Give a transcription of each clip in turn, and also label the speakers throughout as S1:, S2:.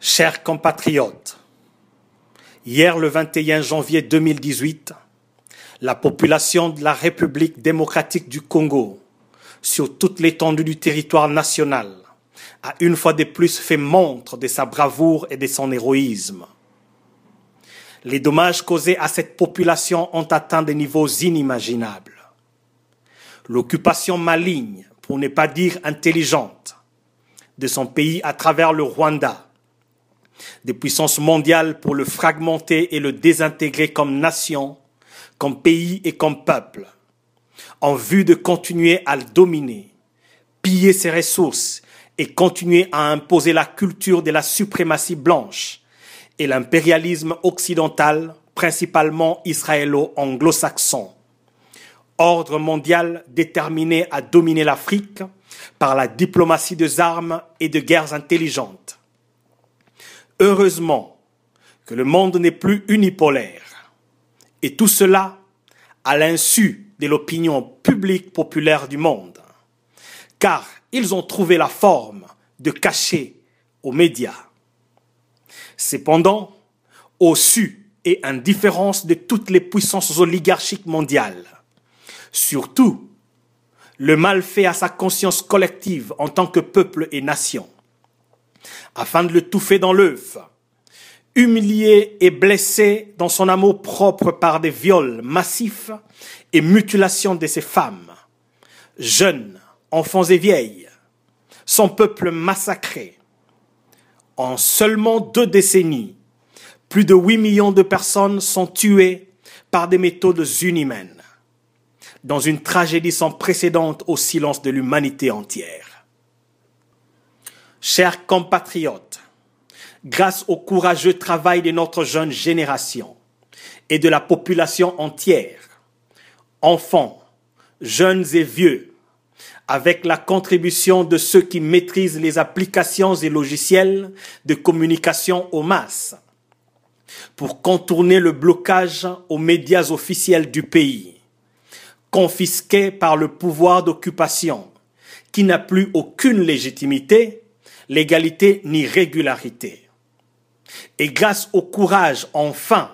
S1: Chers compatriotes, hier le 21 janvier 2018, la population de la République démocratique du Congo, sur toute l'étendue du territoire national, a une fois de plus fait montre de sa bravoure et de son héroïsme. Les dommages causés à cette population ont atteint des niveaux inimaginables. L'occupation maligne, pour ne pas dire intelligente, de son pays à travers le Rwanda, des puissances mondiales pour le fragmenter et le désintégrer comme nation, comme pays et comme peuple, en vue de continuer à le dominer, piller ses ressources et continuer à imposer la culture de la suprématie blanche et l'impérialisme occidental, principalement israélo-anglo-saxon. Ordre mondial déterminé à dominer l'Afrique par la diplomatie des armes et de guerres intelligentes. Heureusement que le monde n'est plus unipolaire, et tout cela à l'insu de l'opinion publique populaire du monde, car ils ont trouvé la forme de cacher aux médias. Cependant, au su et indifférence de toutes les puissances oligarchiques mondiales, surtout le mal fait à sa conscience collective en tant que peuple et nation, afin de le touffer dans l'œuf, humilié et blessé dans son amour propre par des viols massifs et mutilations de ses femmes, jeunes, enfants et vieilles, son peuple massacré. En seulement 2 décennies, plus de 8 millions de personnes sont tuées par des méthodes inhumaines, dans une tragédie sans précédent au silence de l'humanité entière. Chers compatriotes, grâce au courageux travail de notre jeune génération et de la population entière, enfants, jeunes et vieux, avec la contribution de ceux qui maîtrisent les applications et logiciels de communication aux masses, pour contourner le blocage aux médias officiels du pays, confisqués par le pouvoir d'occupation, qui n'a plus aucune légitimité, légalité ni régularité. Et grâce au courage, enfin,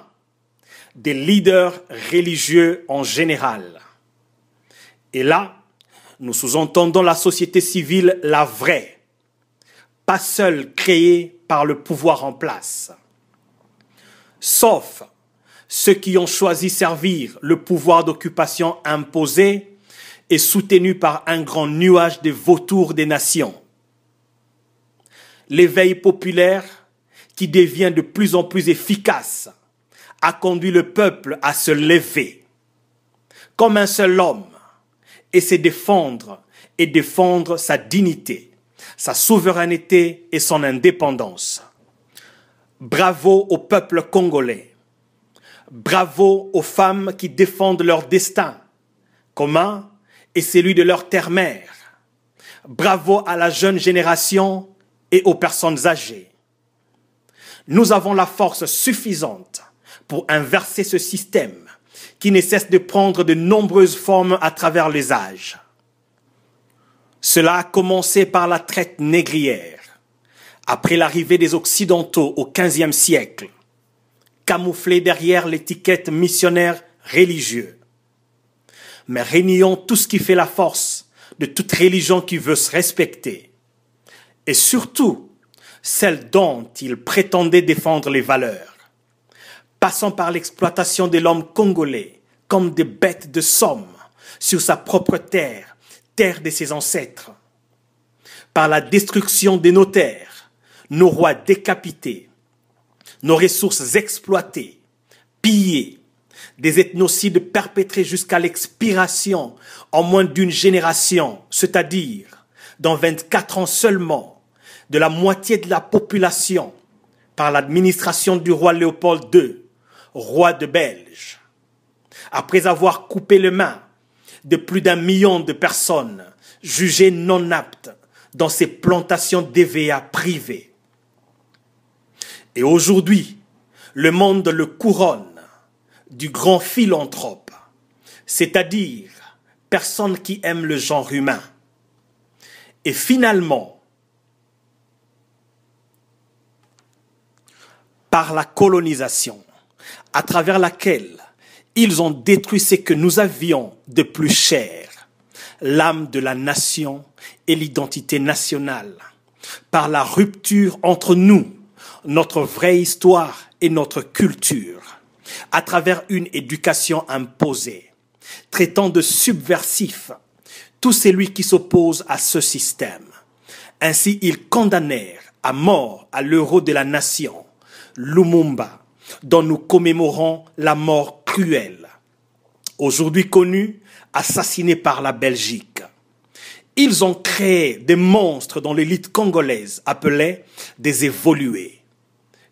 S1: des leaders religieux en général. Et là, nous sous-entendons la société civile, la vraie, pas seule créée par le pouvoir en place. Sauf ceux qui ont choisi servir le pouvoir d'occupation imposé et soutenu par un grand nuage de vautours des nations. L'éveil populaire, qui devient de plus en plus efficace, a conduit le peuple à se lever comme un seul homme et se défendre sa dignité, sa souveraineté et son indépendance. Bravo au peuple congolais. Bravo aux femmes qui défendent leur destin commun et celui de leur terre-mère. Bravo à la jeune génération et aux personnes âgées. Nous avons la force suffisante pour inverser ce système qui ne cesse de prendre de nombreuses formes à travers les âges. Cela a commencé par la traite négrière, après l'arrivée des Occidentaux au XVe siècle, camouflés derrière l'étiquette missionnaire religieux. Mais renions tout ce qui fait la force de toute religion qui veut se respecter, et surtout celle dont il prétendait défendre les valeurs, passant par l'exploitation de l'homme congolais comme des bêtes de somme sur sa propre terre, terre de ses ancêtres, par la destruction de nos terres, nos rois décapités, nos ressources exploitées, pillées, des ethnocides perpétrés jusqu'à l'expiration en moins d'une génération, c'est-à-dire dans 24 ans seulement, de la moitié de la population par l'administration du roi Léopold II, roi de Belge. Après avoir coupé les mains de plus d'1 million de personnes jugées non aptes dans ces plantations d'EVA privées. Et aujourd'hui, le monde le couronne du grand philanthrope, c'est-à-dire personne qui aime le genre humain. Et finalement, par la colonisation, à travers laquelle ils ont détruit ce que nous avions de plus cher, l'âme de la nation et l'identité nationale, par la rupture entre nous, notre vraie histoire et notre culture, à travers une éducation imposée, traitant de subversif tout celui qui s'oppose à ce système. Ainsi, ils condamnèrent à mort à l'euro de la nation, Lumumba, dont nous commémorons la mort cruelle, aujourd'hui connu, assassiné par la Belgique. Ils ont créé des monstres dans l'élite congolaise appelée des évolués,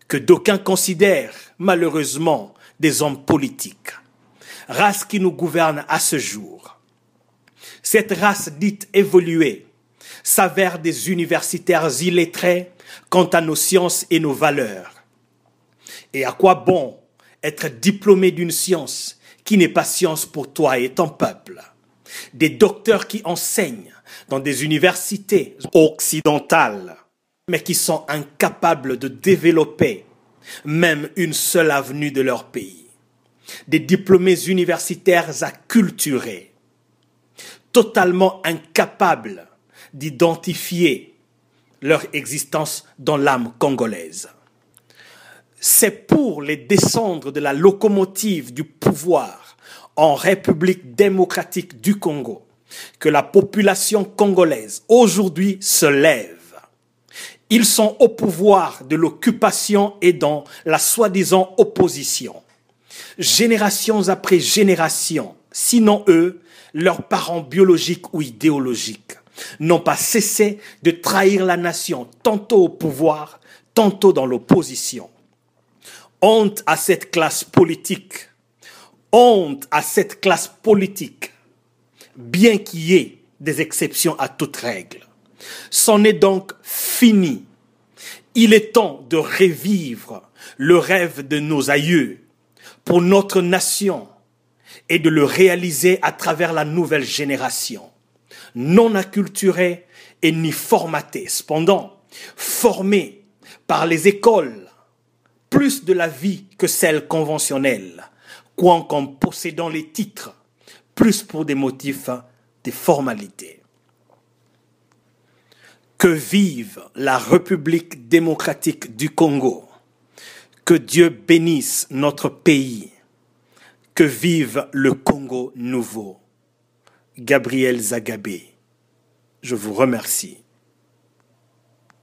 S1: que d'aucuns considèrent malheureusement des hommes politiques, race qui nous gouverne à ce jour. Cette race dite évoluée s'avère des universitaires illettrés quant à nos sciences et nos valeurs. Et à quoi bon être diplômé d'une science qui n'est pas science pour toi et ton peuple? Des docteurs qui enseignent dans des universités occidentales, mais qui sont incapables de développer même une seule avenue de leur pays. Des diplômés universitaires acculturés, totalement incapables d'identifier leur existence dans l'âme congolaise. C'est pour les descendre de la locomotive du pouvoir en République démocratique du Congo que la population congolaise aujourd'hui se lève. Ils sont au pouvoir de l'occupation et dans la soi-disant opposition. Générations après générations, sinon eux, leurs parents biologiques ou idéologiques, n'ont pas cessé de trahir la nation, tantôt au pouvoir, tantôt dans l'opposition. Honte à cette classe politique, honte à cette classe politique, bien qu'il y ait des exceptions à toute règle. C'en est donc fini. Il est temps de revivre le rêve de nos aïeux pour notre nation et de le réaliser à travers la nouvelle génération, non acculturée et ni formatée, cependant formée par les écoles, plus de la vie que celle conventionnelle, quoiqu'en possédant les titres, plus pour des motifs de formalité. Que vive la République démocratique du Congo. Que Dieu bénisse notre pays. Que vive le Congo nouveau. Gabriel Zagabé. Je vous remercie.